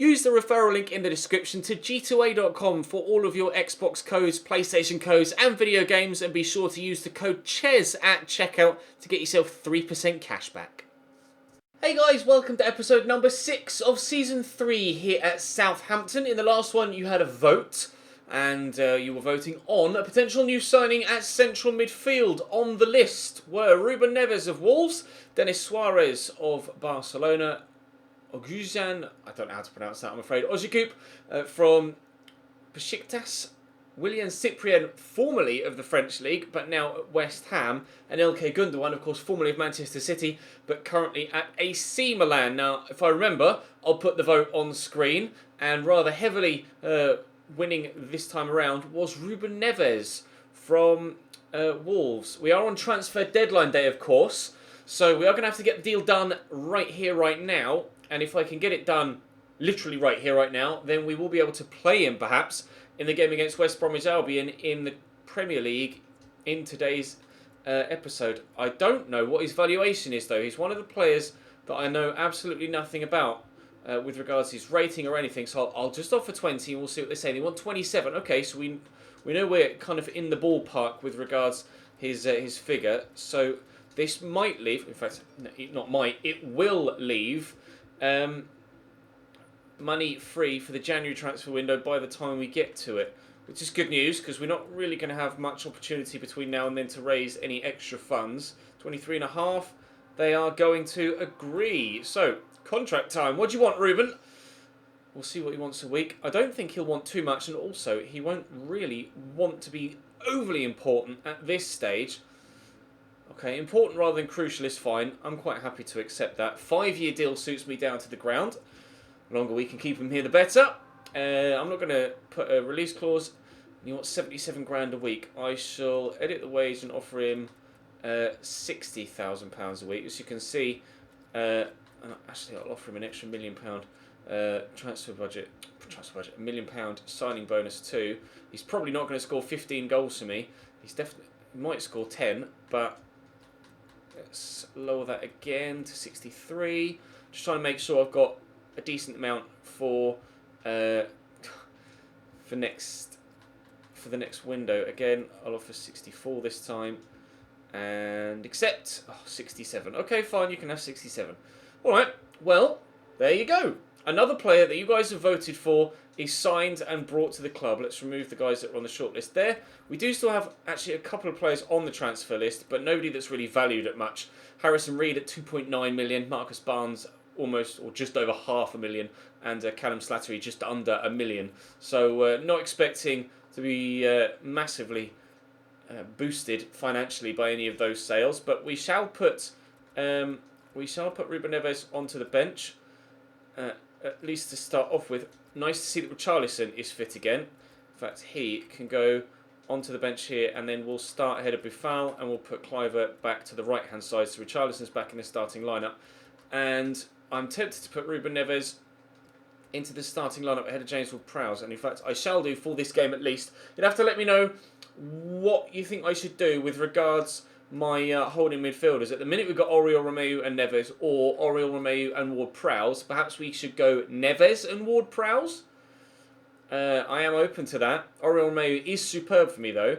use the referral link in the description to g2a.com for all of your Xbox codes, PlayStation codes and video games, and be sure to use the code CHES at checkout to get yourself 3% cash back. Hey guys, welcome to episode number 6 of Season 3 here at Southampton. In the last one you had a vote, and you were voting on a potential new signing at central midfield. On the list were Ruben Neves of Wolves, Denis Suarez of Barcelona, Oguzhan, I don't know how to pronounce that, I'm afraid, Ozikup from Besiktas, Willian Cyprien, formerly of the French League, but now at West Ham, and Ilkay Gundogan, of course, formerly of Manchester City, but currently at AC Milan. Now, if I remember, I'll put the vote on screen, and rather heavily winning this time around was Ruben Neves from Wolves. We are on transfer deadline day, of course, so we are going to have to get the deal done right here, right now, and if I can get it done literally right here, right now, then we will be able to play him, perhaps, in the game against West Bromwich Albion in the Premier League in today's episode. I don't know what his valuation is, though. He's one of the players that I know absolutely nothing about with regards to his rating or anything, so I'll just offer 20 and we'll see what they say. They want 27. Okay, so we know we're kind of in the ballpark with regards his figure, so this might leave, in fact, not might, it will leave money free for the January transfer window by the time we get to it, which is good news because we're not really going to have much opportunity between now and then to raise any extra funds. 23.5, they are going to agree. So, contract time. What do you want, Ruben? We'll see what he wants a week. I don't think he'll want too much, and also he won't really want to be overly important at this stage. Okay, important rather than crucial is fine. I'm quite happy to accept that. 5-year deal suits me down to the ground. The longer we can keep him here, the better. I'm not going to put a release clause. You want 77 grand a week. I shall edit the wage and offer him £60,000 a week. As you can see, actually I'll offer him an extra £1 million transfer budget, £1 million signing bonus too. He's probably not going to score 15 goals for me. He might score 10, but let's lower that again to 63. Just trying to make sure I've got a decent amount for the next window. Again, I'll offer 64 this time and accept. 67. Okay, fine, you can have 67. Alright, well, there you go. Another player that you guys have voted for is signed and brought to the club. Let's remove the guys that are on the shortlist there. We do still have actually a couple of players on the transfer list, but nobody that's really valued at much. Harrison Reed at 2.9 million, Marcus Barnes almost or just over $500,000, and Callum Slattery just under $1 million. So not expecting to be massively boosted financially by any of those sales, but we shall put Ruben Neves onto the bench at least to start off with. Nice to see that Richarlison is fit again. In fact, he can go onto the bench here, and then we'll start ahead of Buffal, and we'll put Kluivert back to the right hand side, so Richarlison's back in the starting lineup. And I'm tempted to put Ruben Neves into the starting lineup ahead of James Ward-Prowse, and in fact I shall do for this game at least. You'd have to let me know what you think I should do with regards my holding midfielders. At the minute we've got Oriol Romeu and Neves, or Oriol Romeu and Ward-Prowse. Perhaps we should go Neves and Ward-Prowse. I am open to that. Oriol Romeu is superb for me though,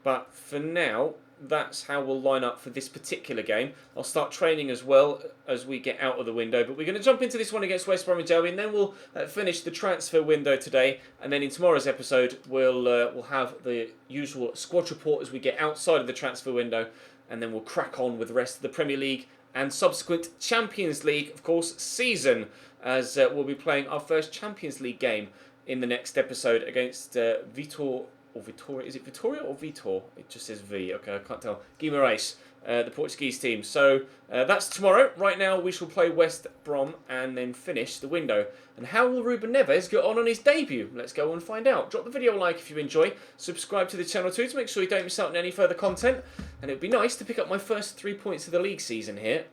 but for now that's how we'll line up for this particular game. I'll start training as well as we get out of the window, but we're going to jump into this one against West Bromwich Albion, then we'll finish the transfer window today, and then in tomorrow's episode we'll have the usual squad report as we get outside of the transfer window, and then we'll crack on with the rest of the Premier League and subsequent Champions League, of course, season, as we'll be playing our first Champions League game in the next episode against Vitor. Or Vitória, is it Vitória or Vitor? It just says V, okay, I can't tell. Guimarães, the Portuguese team. So that's tomorrow. Right now we shall play West Brom and then finish the window. And how will Ruben Neves get on his debut? Let's go and find out. Drop the video a like if you enjoy. Subscribe to the channel too to make sure you don't miss out on any further content. And it would be nice to pick up my first 3 points of the league season here.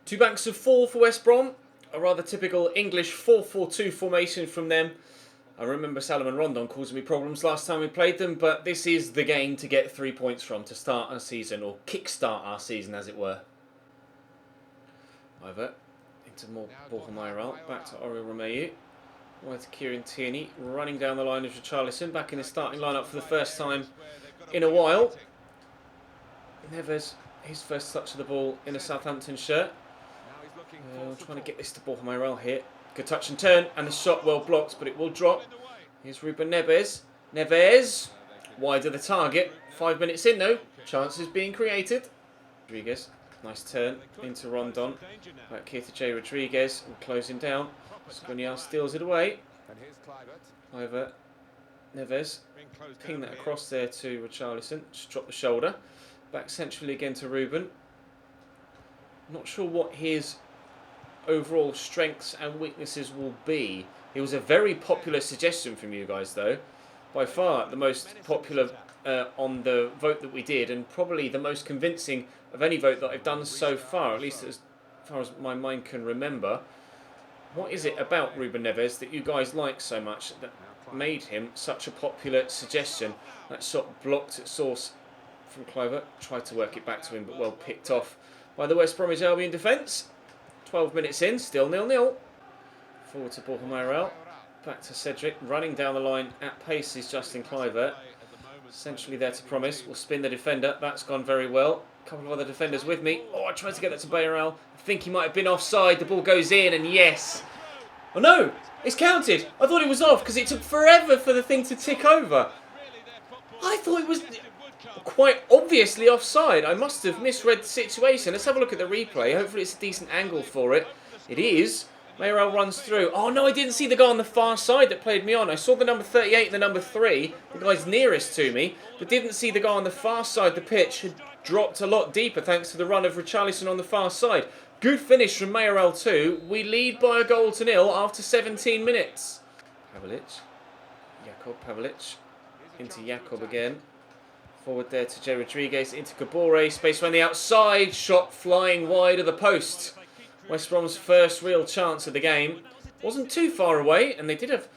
2 banks of 4 for West Brom. A rather typical English 4-4-2 formation from them. I remember Salomon Rondon causing me problems last time we played them, but this is the game to get 3 points from to start our season, or kickstart our season as it were. Kluivert into more Borja back to Oriol Romeu. Wide to Kieran Tierney, running down the line of Richarlison, back in the starting lineup for the first time in a while. Neves, his first touch of the ball in a Southampton shirt. Trying to get this to Borja here. Good touch and turn, and the shot well blocked, but it will drop. Here's Ruben Neves. Neves, wide of the target. 5 minutes in though, chances being created. Rodriguez, nice turn into Rondon. Back here to Jay Rodriguez, and closing down. Skriniar steals it away. Over Neves, ping that across there to Richarlison. Just drop the shoulder. Back centrally again to Ruben. Not sure what his overall strengths and weaknesses will be. It was a very popular suggestion from you guys though. By far the most popular on the vote that we did, and probably the most convincing of any vote that I've done so far, at least as far as my mind can remember. What is it about Ruben Neves that you guys like so much that made him such a popular suggestion? That shot blocked at source from Kluivert. Tried to work it back to him, but well picked off by the West Bromwich Albion defence. 12 minutes in, still 0-0. Forward to Borja. Back to Cedric. Running down the line at pace is Justin Kluivert. Essentially there to promise. Will spin the defender. That's gone very well. A couple of other defenders with me. Oh, I tried to get that to Bayerl. I think he might have been offside. The ball goes in, and yes. Oh no, it's counted. I thought it was off because it took forever for the thing to tick over. I thought it was quite obviously offside. I must have misread the situation. Let's have a look at the replay. Hopefully it's a decent angle for it. It is. Mayerl runs through. Oh no, I didn't see the guy on the far side that played me on. I saw the number 38 and the number 3, the guys nearest to me, but didn't see the guy on the far side. The pitch had dropped a lot deeper thanks to the run of Richarlison on the far side. Good finish from Mayerl too. We lead by a goal to 0 after 17 minutes. Pavlic. Into Jakob again. Forward there to Jay Rodriguez, into Kabore. Space around the outside. Shot flying wide of the post. West Brom's first real chance of the game. Wasn't too far away, and they did have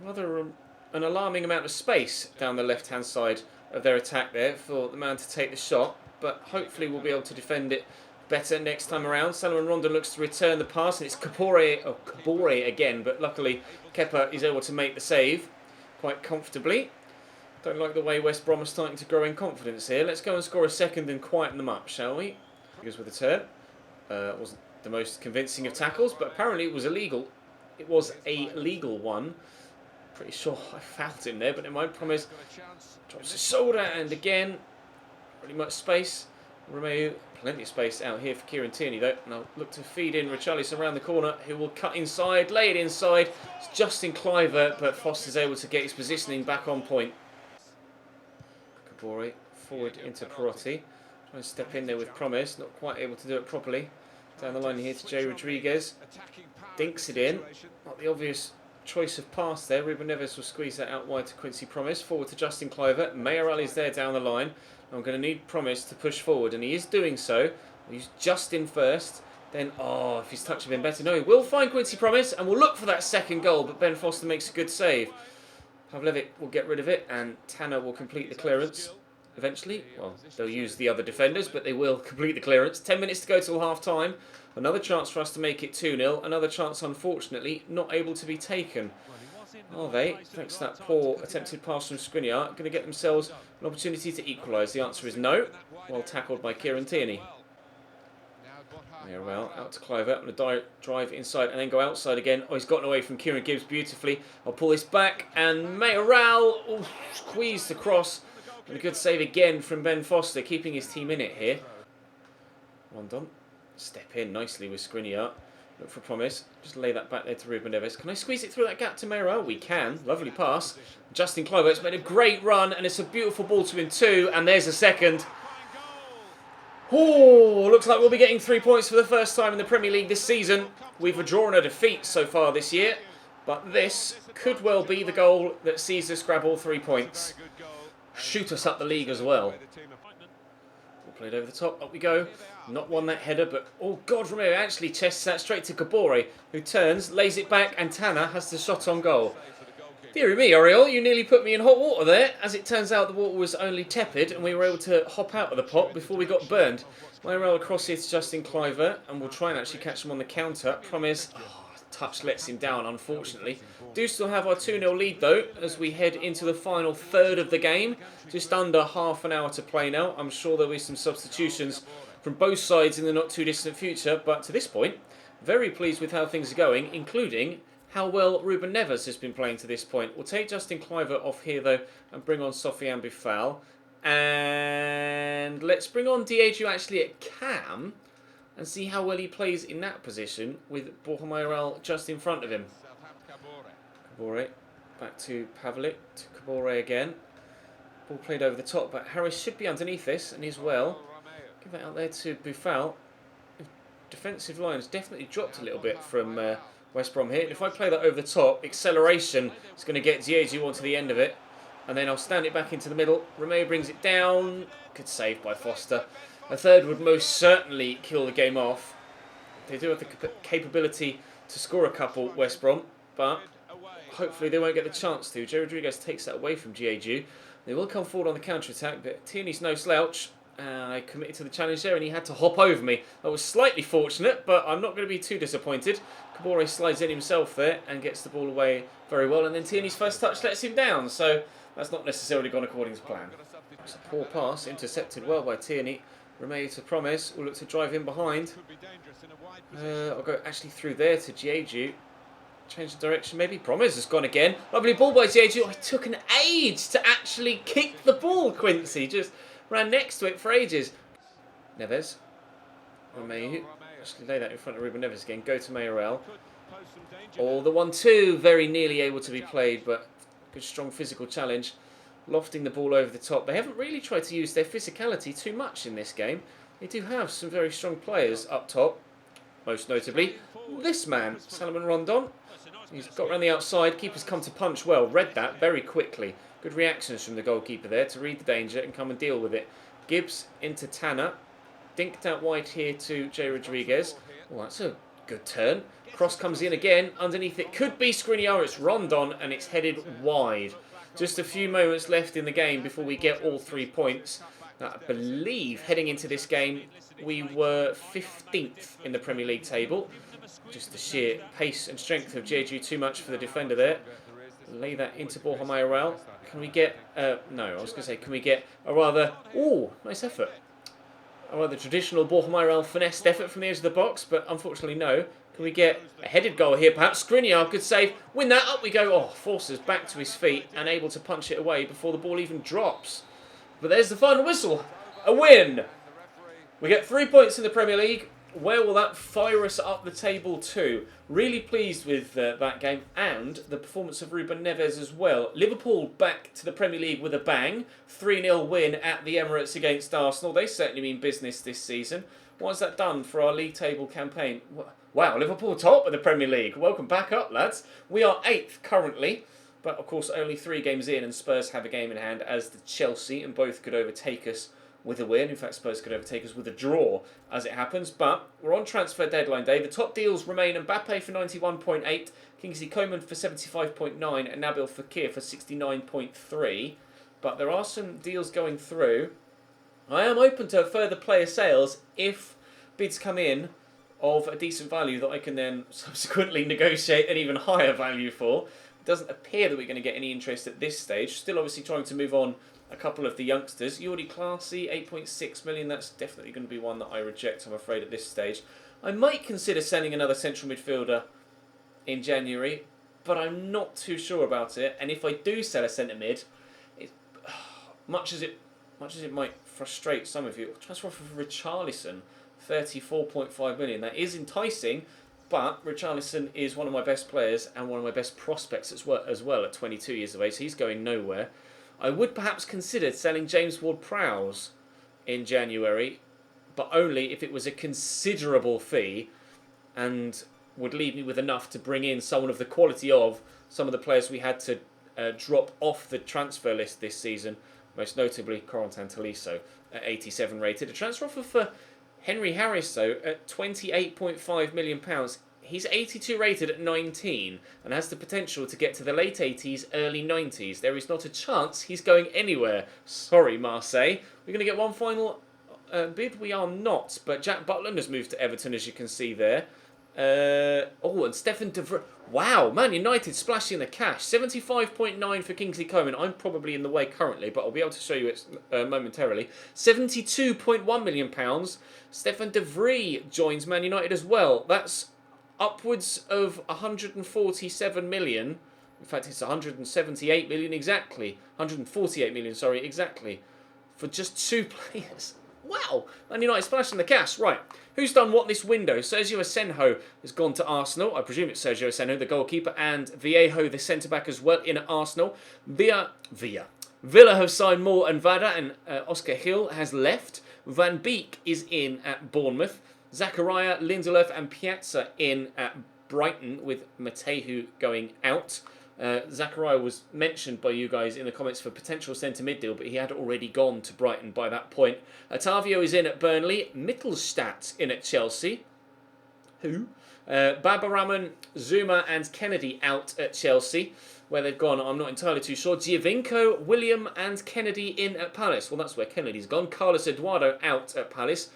rather an alarming amount of space down the left-hand side of their attack there for the man to take the shot. But hopefully we'll be able to defend it better next time around. Salomon Rondon looks to return the pass, and it's Kabore again, but luckily Kepa is able to make the save quite comfortably. Don't like the way West Brom are starting to grow in confidence here. Let's go and score a second and quieten them up, shall we? Goes with a turn. Wasn't the most convincing of tackles, but apparently it was illegal. It was a legal one. Pretty sure I fouled him there, but in my promise, drops his shoulder, and again, pretty much space. Romeu, plenty of space out here for Kieran Tierney though. Now look to feed in Richarlison around the corner, who will cut inside, lay it inside. It's Justin Kluivert, but Foster's able to get his positioning back on point. Kabore forward into Perotti. Trying to step in there with promise, not quite able to do it properly. Down the line here to Jay Rodriguez. Dinks it in. Not the obvious choice of pass there. Ruben Neves will squeeze that out wide to Quincy Promise. Forward to Justin Kluivert. Mayerl is there down the line. I'm going to need Promise to push forward, and he is doing so. We'll use Justin first. Then, oh, if his touch had been better. No, he will find Quincy Promise, and we'll look for that second goal, but Ben Foster makes a good save. Pavlevic will get rid of it, and Tanner will complete the clearance. Eventually, well, they'll use the other defenders, but they will complete the clearance. 10 minutes to go till half-time. Another chance for us to make it 2-0. Another chance, unfortunately, not able to be taken. Are they, thanks to that poor attempted pass from Skriniar, going to get themselves an opportunity to equalise? The answer is no. Well tackled by Kieran Tierney. Mayerl out to Kluivert. I'm going to drive inside and then go outside again. Oh, he's gotten away from Kieran Gibbs beautifully. I'll pull this back, and Mayerl squeezed across. And a good save again from Ben Foster, keeping his team in it here. Rondon, step in nicely with Skriniar. Look for Promise. Just lay that back there to Ruben Neves. Can I squeeze it through that gap to Mayerl? We can. Lovely pass. Justin Kluivert's made a great run, and it's a beautiful ball to him too. And there's a second. Oh, looks like we'll be getting 3 points for the first time in the Premier League this season. We've drawn a defeat so far this year, but this could well be the goal that sees us grab all 3 points. Shoot us up the league as well. We'll play it over the top. Up we go. Not won that header, but oh god, Romeu actually chests that straight to Kabore, who turns, lays it back, and Tanner has the shot on goal. Dear me, Oriol, you nearly put me in hot water there. As it turns out, the water was only tepid, and we were able to hop out of the pot before we got burned. Mayorel across here to Justin Cliver, and we'll try and actually catch him on the counter. Promise. Touch lets him down, unfortunately. Do still have our 2-0 lead, though, as we head into the final third of the game. Just under half an hour to play now. I'm sure there'll be some substitutions from both sides in the not-too-distant future, but to this point, very pleased with how things are going, including how well Ruben Neves has been playing to this point. We'll take Justin Cliver off here, though, and bring on Sofiane Boufal. And let's bring on Diego actually at cam and see how well he plays in that position with Borja Mayoral just in front of him. Cabore, back to Pavlik, to Cabore again. Ball played over the top, but Harris should be underneath this, and he's well. Give that out there to Boufal. Defensive line has definitely dropped a little bit from West Brom here. And if I play that over the top, acceleration is going to get Diego onto the end of it. And then I'll stand it back into the middle. Romeo brings it down. Good save by Foster. A third would most certainly kill the game off. They do have the capability to score a couple, West Brom, but hopefully they won't get the chance to. Joe Rodriguez takes that away from Diego. They will come forward on the counter-attack, but Tierney's no slouch. I committed to the challenge there and he had to hop over me. That was slightly fortunate, but I'm not going to be too disappointed. Cabore slides in himself there and gets the ball away very well, and then Tierney's first touch lets him down, so that's not necessarily gone according to plan. It's a poor pass, intercepted well by Tierney. Romeo to Promise, will look to drive in behind. I'll go actually through there to Diego. Change the direction, maybe. Promise has gone again. Lovely ball by Diego. It took an age to actually kick the ball, Quincy. Just ran next to it for ages. Neves. Romeo. Actually lay that in front of Ruben Neves again. Go to Mayorel. Oh, the 1-2. Very nearly able to be played, but good strong physical challenge. Lofting the ball over the top. They haven't really tried to use their physicality too much in this game. They do have some very strong players up top. Most notably, this man, Salomon Rondon. He's got around the outside. Keeper's come to punch well. Read that very quickly. Good reactions from the goalkeeper there to read the danger and come and deal with it. Gibbs into Tanner. Dinked out wide here to Jay Rodriguez. Oh, that's a good turn. Cross comes in again. Underneath it could be Skriniar. It's Rondon and it's headed wide. Just a few moments left in the game before we get all 3 points. I believe heading into this game we were 15th in the Premier League table. Just the sheer pace and strength of Jeju, too much for the defender there. Lay that into Borja Mayoral. Can we get... no, I was going to say, can we get a rather... Ooh, nice effort. A rather traditional Borja Mayoral finessed effort from the edge of the box, but unfortunately no. Can we get a headed goal here perhaps? Skriniar, good save. Win that, up we go. Oh, forces back to his feet and able to punch it away before the ball even drops. But there's the final whistle. A win. We get 3 points in the Premier League. Where will that fire us up the table to? Really pleased with that game and the performance of Ruben Neves as well. Liverpool back to the Premier League with a bang. 3-0 win at the Emirates against Arsenal. They certainly mean business this season. What has that done for our league table campaign? Wow, Liverpool top of the Premier League. Welcome back up, lads. We are 8th currently, but of course only 3 games in and Spurs have a game in hand as the Chelsea, and both could overtake us with a win. In fact, Spurs could overtake us with a draw as it happens, but we're on transfer deadline day. The top deals remain Mbappe for 91.8, Kingsley Coman for 75.9 and Nabil Fekir for 69.3, but there are some deals going through. I am open to further player sales if bids come in of a decent value that I can then subsequently negotiate an even higher value for. It doesn't appear that we're going to get any interest at this stage. Still obviously trying to move on a couple of the youngsters. Jordi Classy, 8.6 million. That's definitely going to be one that I reject, I'm afraid, at this stage. I might consider selling another central midfielder in January, but I'm not too sure about it. And if I do sell a centre mid, much as it might frustrate some of you, transfer offer for Richarlison, 34.5 million. That is enticing, but Richarlison is one of my best players and one of my best prospects as well at 22 years of age, so he's going nowhere. I would perhaps consider selling James Ward-Prowse in January, but only if it was a considerable fee and would leave me with enough to bring in someone of the quality of some of the players we had to drop off the transfer list this season, most notably Corentin Tolisso at 87 rated. A transfer offer for Henry Harris, though, at £28.5 million. He's 82 rated at 19 and has the potential to get to the late 80s, early 90s. There is not a chance he's going anywhere. Sorry, Marseille. We're going to get one final bid we are not, but Jack Butland has moved to Everton, as you can see there. And Stefan de Vrij. Wow, Man United splashing the cash. 75.9 for Kingsley Coman. I'm probably in the way currently, but I'll be able to show you it momentarily. £72.1 million. Stefan de Vrij joins Man United as well. That's upwards of 147 million. In fact, it's 178 million exactly. 148 million, sorry, exactly. For just 2 players. Wow! Man United splashing the cash. Right, who's done what this window? Sergio Asenjo has gone to Arsenal. I presume it's Sergio Asenjo, the goalkeeper, and Viejo, the centre-back, as well, in at Arsenal. Villa have signed Moore and Vada, and Oscar Hill has left. Van Beek is in at Bournemouth. Zachariah, Lindelof, and Piazza in at Brighton, with Matehu going out. Zachariah was mentioned by you guys in the comments for potential centre-mid deal, but he had already gone to Brighton by that point. Otavio is in at Burnley. Mittelstadt in at Chelsea. Who? Babaraman, Zuma and Kennedy out at Chelsea. Where they've gone, I'm not entirely too sure. Giovinco, William and Kennedy in at Palace. Well, that's where Kennedy's gone. Carlos Eduardo out at Palace.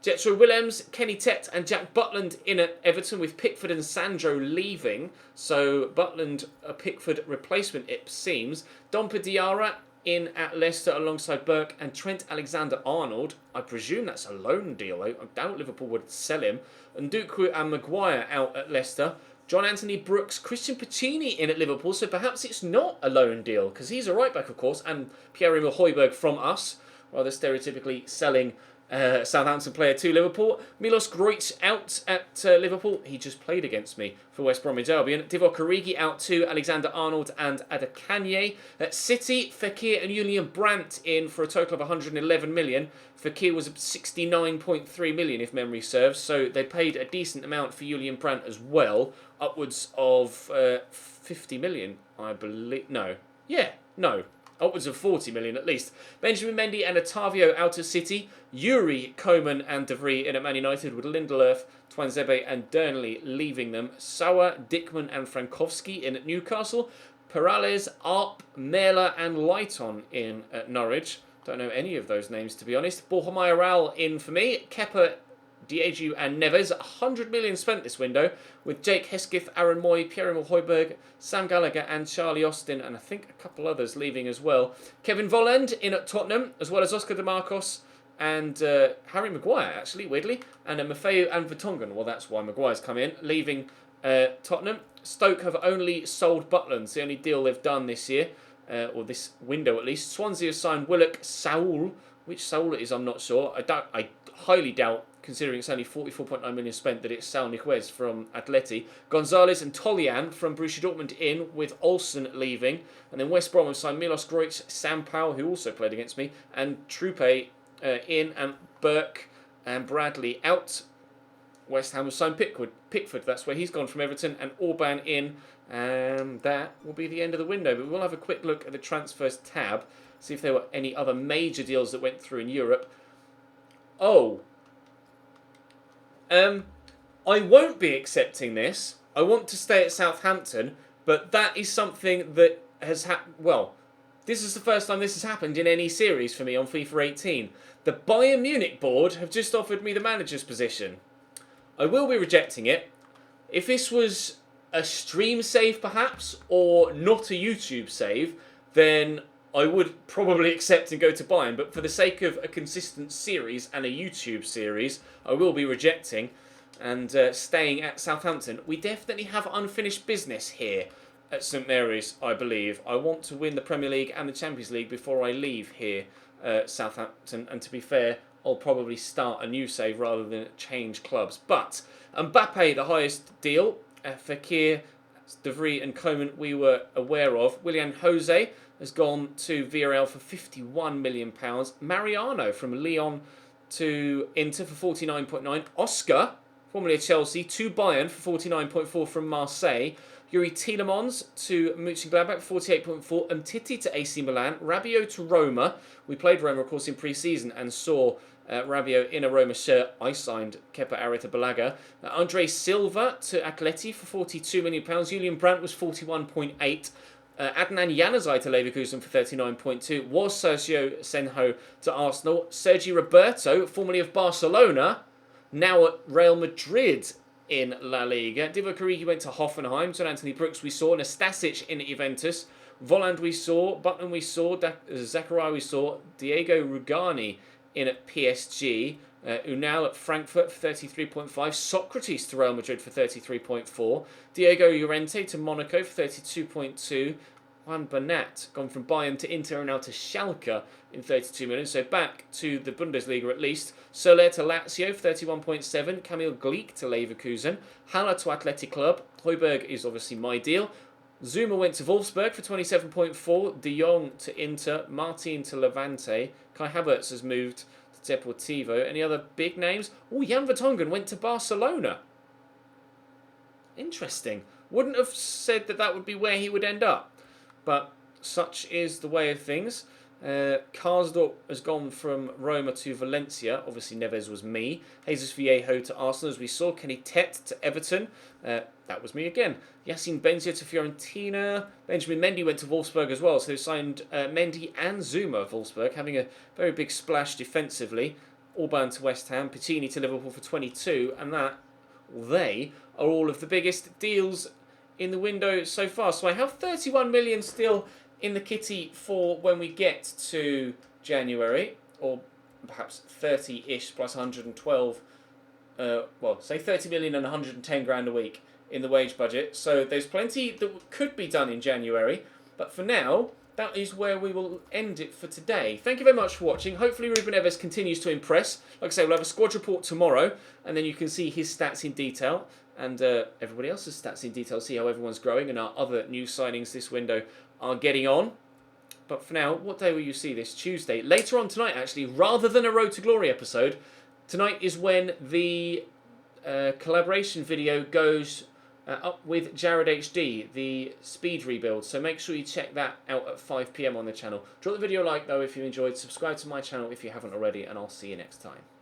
Jetro Willems, Kenny Tett and Jack Butland in at Everton, with Pickford and Sandro leaving. So Butland a Pickford replacement, it seems. Dompa Diarra in at Leicester alongside Burke and Trent Alexander-Arnold. I presume that's a loan deal. I doubt Liverpool would sell him. And Nduku and Maguire out at Leicester. John Anthony Brooks, Christian Piccini in at Liverpool. So perhaps it's not a loan deal, because he's a right back, of course. And Pierre-Emile Højbjerg from us, rather stereotypically selling Southampton player to Liverpool. Milos Groich out at Liverpool. He just played against me for West Bromwich Albion. Divock Origi out to Alexander-Arnold and Adekanye. At City, Fekir and Julian Brandt in for a total of 111 million. Fekir was 69.3 million if memory serves, so they paid a decent amount for Julian Brandt as well. Upwards of 50 million, I believe. No. Upwards of 40 million at least. Benjamin Mendy and Otavio out of City. Yuri, Coman and De Vrij in at Man United, with Lindelof, Twanzebe and Durnley leaving them. Sauer, Dickman and Frankowski in at Newcastle. Perales, Arp, Mela and Lighton in at Norwich. Don't know any of those names, to be honest. Borja Mayoral in for me. Kepa, Diegu and Neves. 100 million spent this window, with Jake Hesketh, Aaron Moy, Pierre-Emile Højbjerg, Sam Gallagher and Charlie Austin, and I think a couple others leaving as well. Kevin Volland in at Tottenham, as well as Oscar De Marcos and Harry Maguire, actually, weirdly, and Maffeo and Vertonghen. Well, that's why Maguire's come in, leaving Tottenham. Stoke have only sold Butland. It's the only deal they've done this year, or this window at least. Swansea has signed Willock, Saul. Which Saul it is, I'm not sure. I highly doubt, considering it's only 44.9 million spent, that it's Saul Niguez from Atleti. Gonzalez and Tolian from Borussia Dortmund in, with Olsen leaving. And then West Brom have signed Milos Groich, Sam Powell, who also played against me, and Trupe in, and Burke and Bradley out. West Ham have signed Pickford, that's where he's gone from Everton, and Orban in. And that will be the end of the window. But we'll have a quick look at the transfers tab, see if there were any other major deals that went through in Europe. I won't be accepting this. I want to stay at Southampton, but that is something that has happened. Well, this is the first time this has happened in any series for me on FIFA 18. The Bayern Munich board have just offered me the manager's position. I will be rejecting it. If this was a stream save perhaps, or not a YouTube save, then I would probably accept and go to Bayern. But for the sake of a consistent series and a YouTube series, I will be rejecting and staying at Southampton. We definitely have unfinished business here at St Mary's, I believe. I want to win the Premier League and the Champions League before I leave here at Southampton. And to be fair, I'll probably start a new save rather than change clubs. But Mbappe, the highest deal. Fekir, De Vrij and Coman we were aware of. Willian Jose has gone to Villarreal for £51 million. Mariano from Lyon to Inter for 49.9. Oscar, formerly of Chelsea, to Bayern for 49.4 from Marseille. Yuri Tielemans to Mönchengladbach for 48.4. Umtiti to AC Milan. Rabiot to Roma. We played Roma, of course, in pre-season and saw Rabiot in a Roma shirt. I signed Kepa Arrizabalaga. Andre Silva to Atleti for £42 million. Julian Brandt was 41.8. Adnan Januzaj to Leverkusen for 39.2. Was Sergio Senjo to Arsenal. Sergi Roberto, formerly of Barcelona, now at Real Madrid in La Liga. Divock Origi went to Hoffenheim. John Anthony Brooks we saw. Nastasic in Juventus. Volland we saw. Button we saw. Zachariah we saw. Diego Rugani in at PSG. Unal at Frankfurt for 33.5. Socrates to Real Madrid for 33.4. Diego Llorente to Monaco for 32.2. Juan Bernat gone from Bayern to Inter and now to Schalke in 32 million. So back to the Bundesliga at least. Soler to Lazio for 31.7. Kamil Glik to Leverkusen. Haller to Athletic Club. Højbjerg is obviously my deal. Zuma went to Wolfsburg for 27.4. De Jong to Inter. Martin to Levante. Kai Havertz has moved to Deportivo. Any other big names? Oh, Jan Vertonghen went to Barcelona. Interesting. Wouldn't have said that would be where he would end up. But such is the way of things. Karsdorp has gone from Roma to Valencia. Obviously, Neves was me. Jesus Viejo to Arsenal, as we saw. Kenny Tet to Everton. That was me again. Yacine Benzia to Fiorentina. Benjamin Mendy went to Wolfsburg as well. So they signed Mendy and Zuma of Wolfsburg, having a very big splash defensively. Orban to West Ham. Piccini to Liverpool for 22. And they are all of the biggest deals in the window so far. So I have 31 million still in the kitty for when we get to January, or perhaps 30-ish plus 112, say 30 million and 110 grand a week in the wage budget. So there's plenty that could be done in January, but for now, that is where we will end it for today. Thank you very much for watching. Hopefully Ruben Neves continues to impress. Like I say, we'll have a squad report tomorrow, and then you can see his stats in detail, and everybody else's stats in detail, see how everyone's growing, and our other new signings this window are getting on. But for now, what day will you see this? Tuesday. Later on tonight, actually, rather than a Road to Glory episode, tonight is when the collaboration video goes up with Jared HD, the speed rebuild. So make sure you check that out at 5 PM on the channel. Drop the video a like, though, if you enjoyed. Subscribe to my channel if you haven't already, and I'll see you next time.